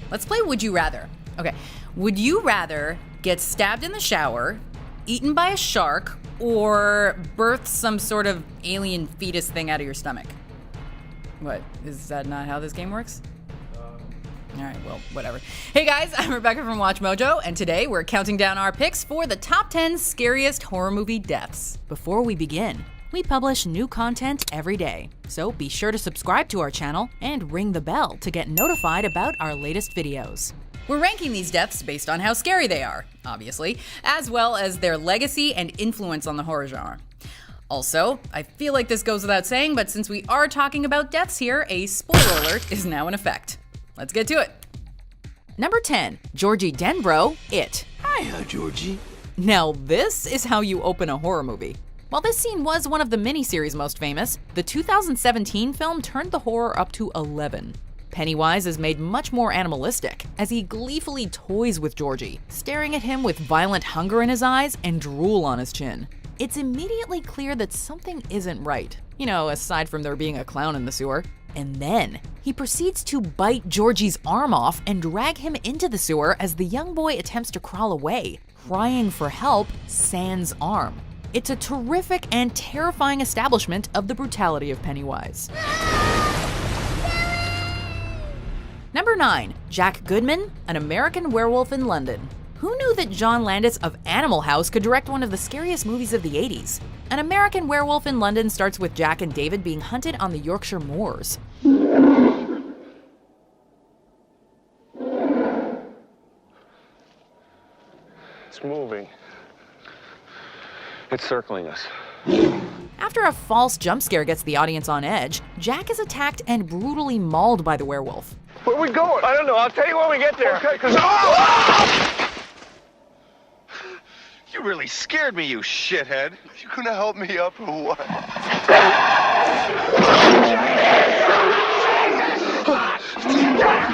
Let's play Would You Rather. Okay, would you rather get stabbed in the shower, eaten by a shark, or birth some sort of alien fetus thing out of your stomach? What? Is that not how this game works? All right, well, whatever. Hey guys, I'm Rebecca from WatchMojo, and today we're counting down our picks for the top 10 scariest horror movie deaths. Before we begin, we publish new content every day, so be sure to subscribe to our channel and ring the bell to get notified about our latest videos. We're ranking these deaths based on how scary they are, obviously, as well as their legacy and influence on the horror genre. Also, I feel like this goes without saying, but since we are talking about deaths here, a spoiler alert is now in effect. Let's get to it. Number 10, Georgie Denbrough, It. Hiya, Georgie. Now this is how you open a horror movie. While this scene was one of the miniseries' most famous, the 2017 film turned the horror up to 11. Pennywise is made much more animalistic, as he gleefully toys with Georgie, staring at him with violent hunger in his eyes and drool on his chin. It's immediately clear that something isn't right, aside from there being a clown in the sewer. And then, he proceeds to bite Georgie's arm off and drag him into the sewer as the young boy attempts to crawl away, crying for help sans arm. It's a terrific and terrifying establishment of the brutality of Pennywise. Number 9, Jack Goodman, An American Werewolf in London. Who knew that John Landis of Animal House could direct one of the scariest movies of the 80s? An American Werewolf in London starts with Jack and David being hunted on the Yorkshire moors. It's moving. It's circling us. After a false jump scare gets the audience on edge, Jack is attacked and brutally mauled by the werewolf. Where are we going? I don't know. I'll tell you when we get there. Okay, You really scared me, you shithead. You gonna help me up or what?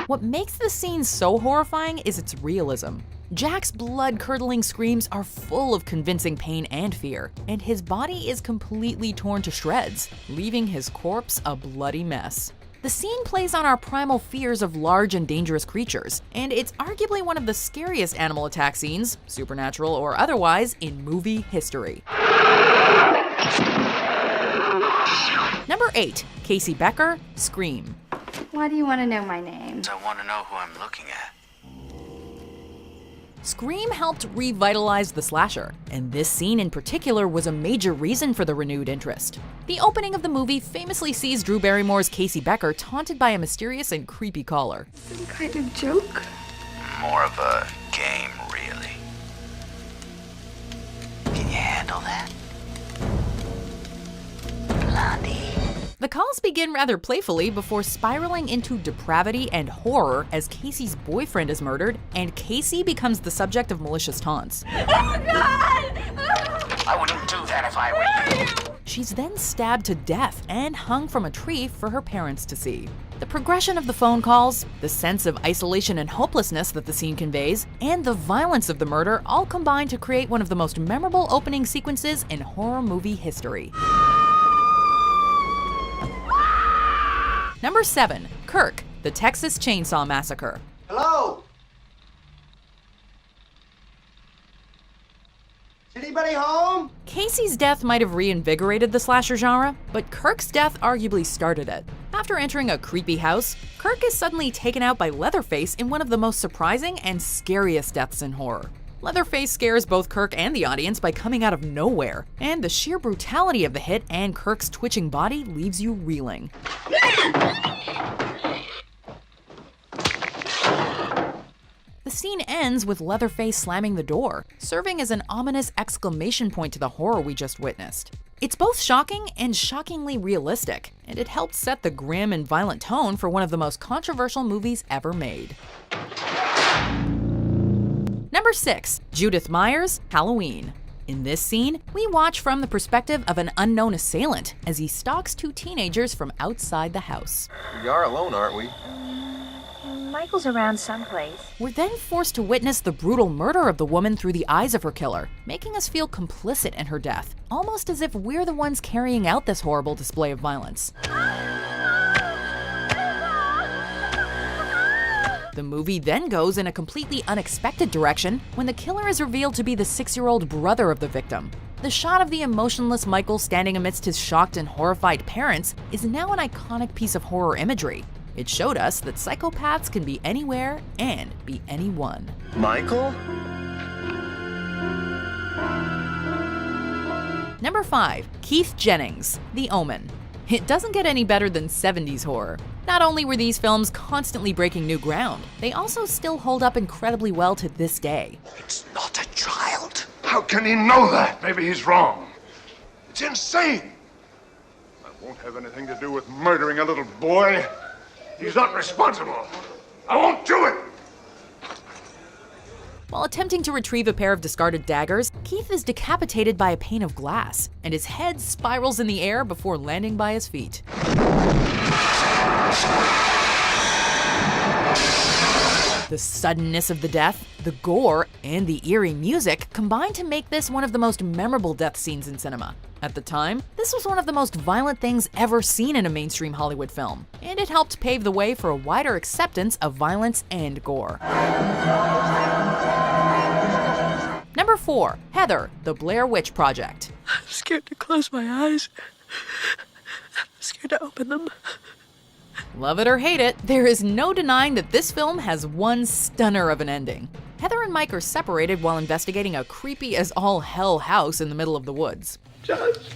What makes the scene so horrifying is its realism. Jack's blood-curdling screams are full of convincing pain and fear, and his body is completely torn to shreds, leaving his corpse a bloody mess. The scene plays on our primal fears of large and dangerous creatures, and it's arguably one of the scariest animal attack scenes, supernatural or otherwise, in movie history. Number 8, Casey Becker, Scream. Why do you want to know my name? I want to know who I'm looking at. Scream helped revitalize the slasher, and this scene in particular was a major reason for the renewed interest. The opening of the movie famously sees Drew Barrymore's Casey Becker taunted by a mysterious and creepy caller. Some kind of joke? More of a game, really. Can you handle that? Blondie. The calls begin rather playfully before spiraling into depravity and horror as Casey's boyfriend is murdered, and Casey becomes the subject of malicious taunts. Oh, God! I wouldn't do that if I were you. She's then stabbed to death and hung from a tree for her parents to see. The progression of the phone calls, the sense of isolation and hopelessness that the scene conveys, and the violence of the murder all combine to create one of the most memorable opening sequences in horror movie history. Number 7, Kirk, The Texas Chainsaw Massacre. Hello? Is anybody home? Casey's death might have reinvigorated the slasher genre, but Kirk's death arguably started it. After entering a creepy house, Kirk is suddenly taken out by Leatherface in one of the most surprising and scariest deaths in horror. Leatherface scares both Kirk and the audience by coming out of nowhere, and the sheer brutality of the hit and Kirk's twitching body leaves you reeling. The scene ends with Leatherface slamming the door, serving as an ominous exclamation point to the horror we just witnessed. It's both shocking and shockingly realistic, and it helped set the grim and violent tone for one of the most controversial movies ever made. Number 6, Judith Myers, Halloween. In this scene, we watch from the perspective of an unknown assailant as he stalks two teenagers from outside the house. We are alone, aren't we? Michael's around someplace. We're then forced to witness the brutal murder of the woman through the eyes of her killer, making us feel complicit in her death, almost as if we're the ones carrying out this horrible display of violence. The movie then goes in a completely unexpected direction when the killer is revealed to be the 6-year-old brother of the victim. The shot of the emotionless Michael standing amidst his shocked and horrified parents is now an iconic piece of horror imagery. It showed us that psychopaths can be anywhere and be anyone. Michael? Number 5. Keith Jennings, The Omen. It doesn't get any better than 70s horror. Not only were these films constantly breaking new ground, they also still hold up incredibly well to this day. It's not a child. How can he know that? Maybe he's wrong. It's insane. That won't have anything to do with murdering a little boy. He's not responsible. I won't do it. While attempting to retrieve a pair of discarded daggers, Keith is decapitated by a pane of glass, and his head spirals in the air before landing by his feet. The suddenness of the death, the gore, and the eerie music combine to make this one of the most memorable death scenes in cinema. At the time, this was one of the most violent things ever seen in a mainstream Hollywood film, and it helped pave the way for a wider acceptance of violence and gore. Number 4. Heather, The Blair Witch Project. I'm scared to close my eyes. I'm scared to open them. Love it or hate it, there is no denying that this film has one stunner of an ending. Heather and Mike are separated while investigating a creepy as all hell house in the middle of the woods. Judge.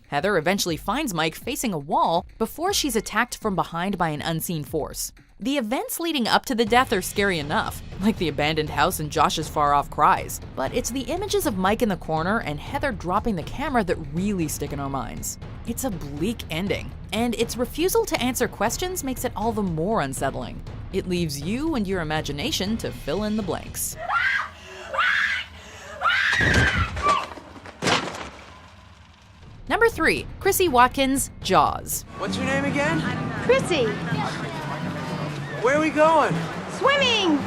Heather eventually finds Mike facing a wall before she's attacked from behind by an unseen force. The events leading up to the death are scary enough, like the abandoned house and Josh's far-off cries, but it's the images of Mike in the corner and Heather dropping the camera that really stick in our minds. It's a bleak ending, and its refusal to answer questions makes it all the more unsettling. It leaves you and your imagination to fill in the blanks. Number 3. Chrissy Watkins, Jaws. What's your name again? Chrissy, Where are we going? swimming!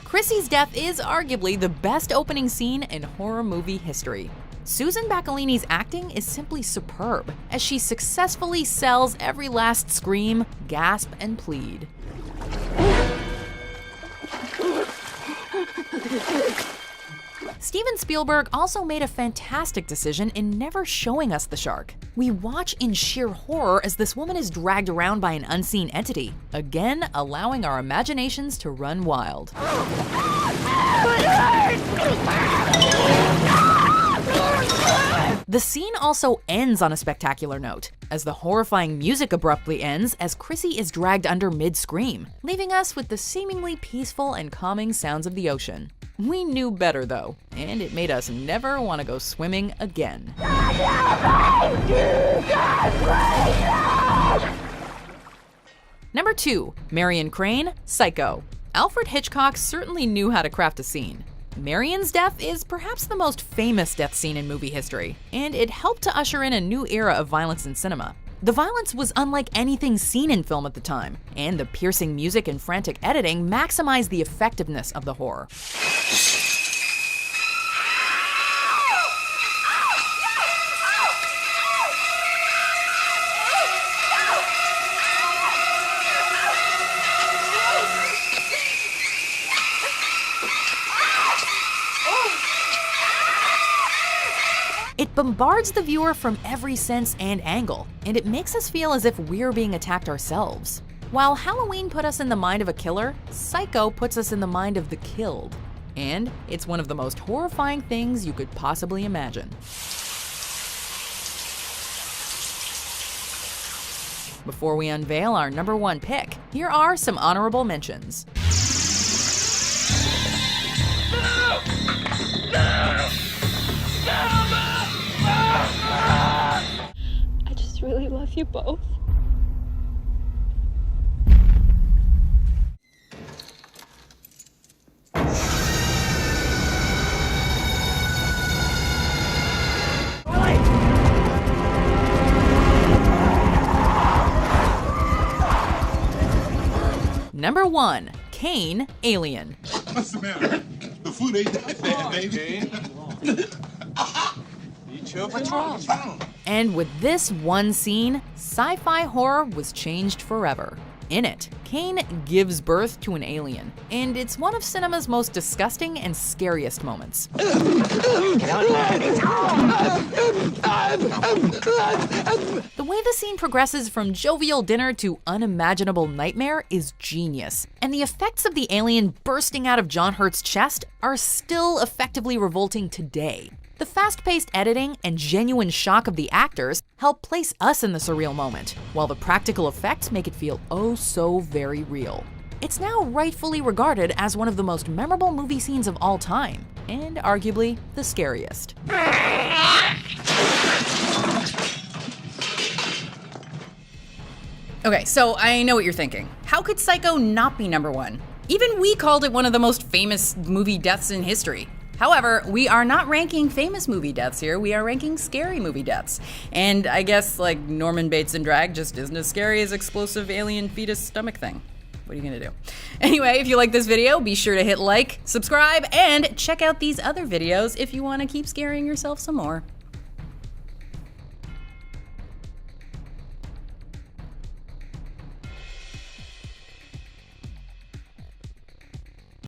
Chrissy's death is arguably the best opening scene in horror movie history. Susan Bacalini's acting is simply superb, as she successfully sells every last scream, gasp, and plead. Steven Spielberg also made a fantastic decision in never showing us the shark. We watch in sheer horror as this woman is dragged around by an unseen entity, again allowing our imaginations to run wild. The scene also ends on a spectacular note, as the horrifying music abruptly ends as Chrissy is dragged under mid-scream, leaving us with the seemingly peaceful and calming sounds of the ocean. We knew better though, and it made us never want to go swimming again. Number 2. Marion Crane, Psycho. Alfred Hitchcock certainly knew how to craft a scene. Marion's death is perhaps the most famous death scene in movie history, and it helped to usher in a new era of violence in cinema. The violence was unlike anything seen in film at the time, and the piercing music and frantic editing maximized the effectiveness of the horror. It bombards the viewer from every sense and angle, and it makes us feel as if we're being attacked ourselves. While Halloween put us in the mind of a killer, Psycho puts us in the mind of the killed. And it's one of the most horrifying things you could possibly imagine. Before we unveil our number 1 pick, here are some honorable mentions. I just really love you both. Number 1. Kane Alien. What's the matter? The food ain't that bad, baby. What's wrong? And with this one scene, sci-fi horror was changed forever. In it, Kane gives birth to an alien, and it's one of cinema's most disgusting and scariest moments. The way the scene progresses from jovial dinner to unimaginable nightmare is genius, and the effects of the alien bursting out of John Hurt's chest are still effectively revolting today. The fast-paced editing and genuine shock of the actors help place us in the surreal moment, while the practical effects make it feel oh so very real. It's now rightfully regarded as one of the most memorable movie scenes of all time, and arguably the scariest. Okay, so I know what you're thinking. How could Psycho not be number one? Even we called it one of the most famous movie deaths in history. However, we are not ranking famous movie deaths here, we are ranking scary movie deaths. And I guess, like, Norman Bates in drag just isn't as scary as explosive alien fetus stomach thing. What are you gonna do? Anyway, if you like this video, be sure to hit like, subscribe, and check out these other videos if you want to keep scaring yourself some more.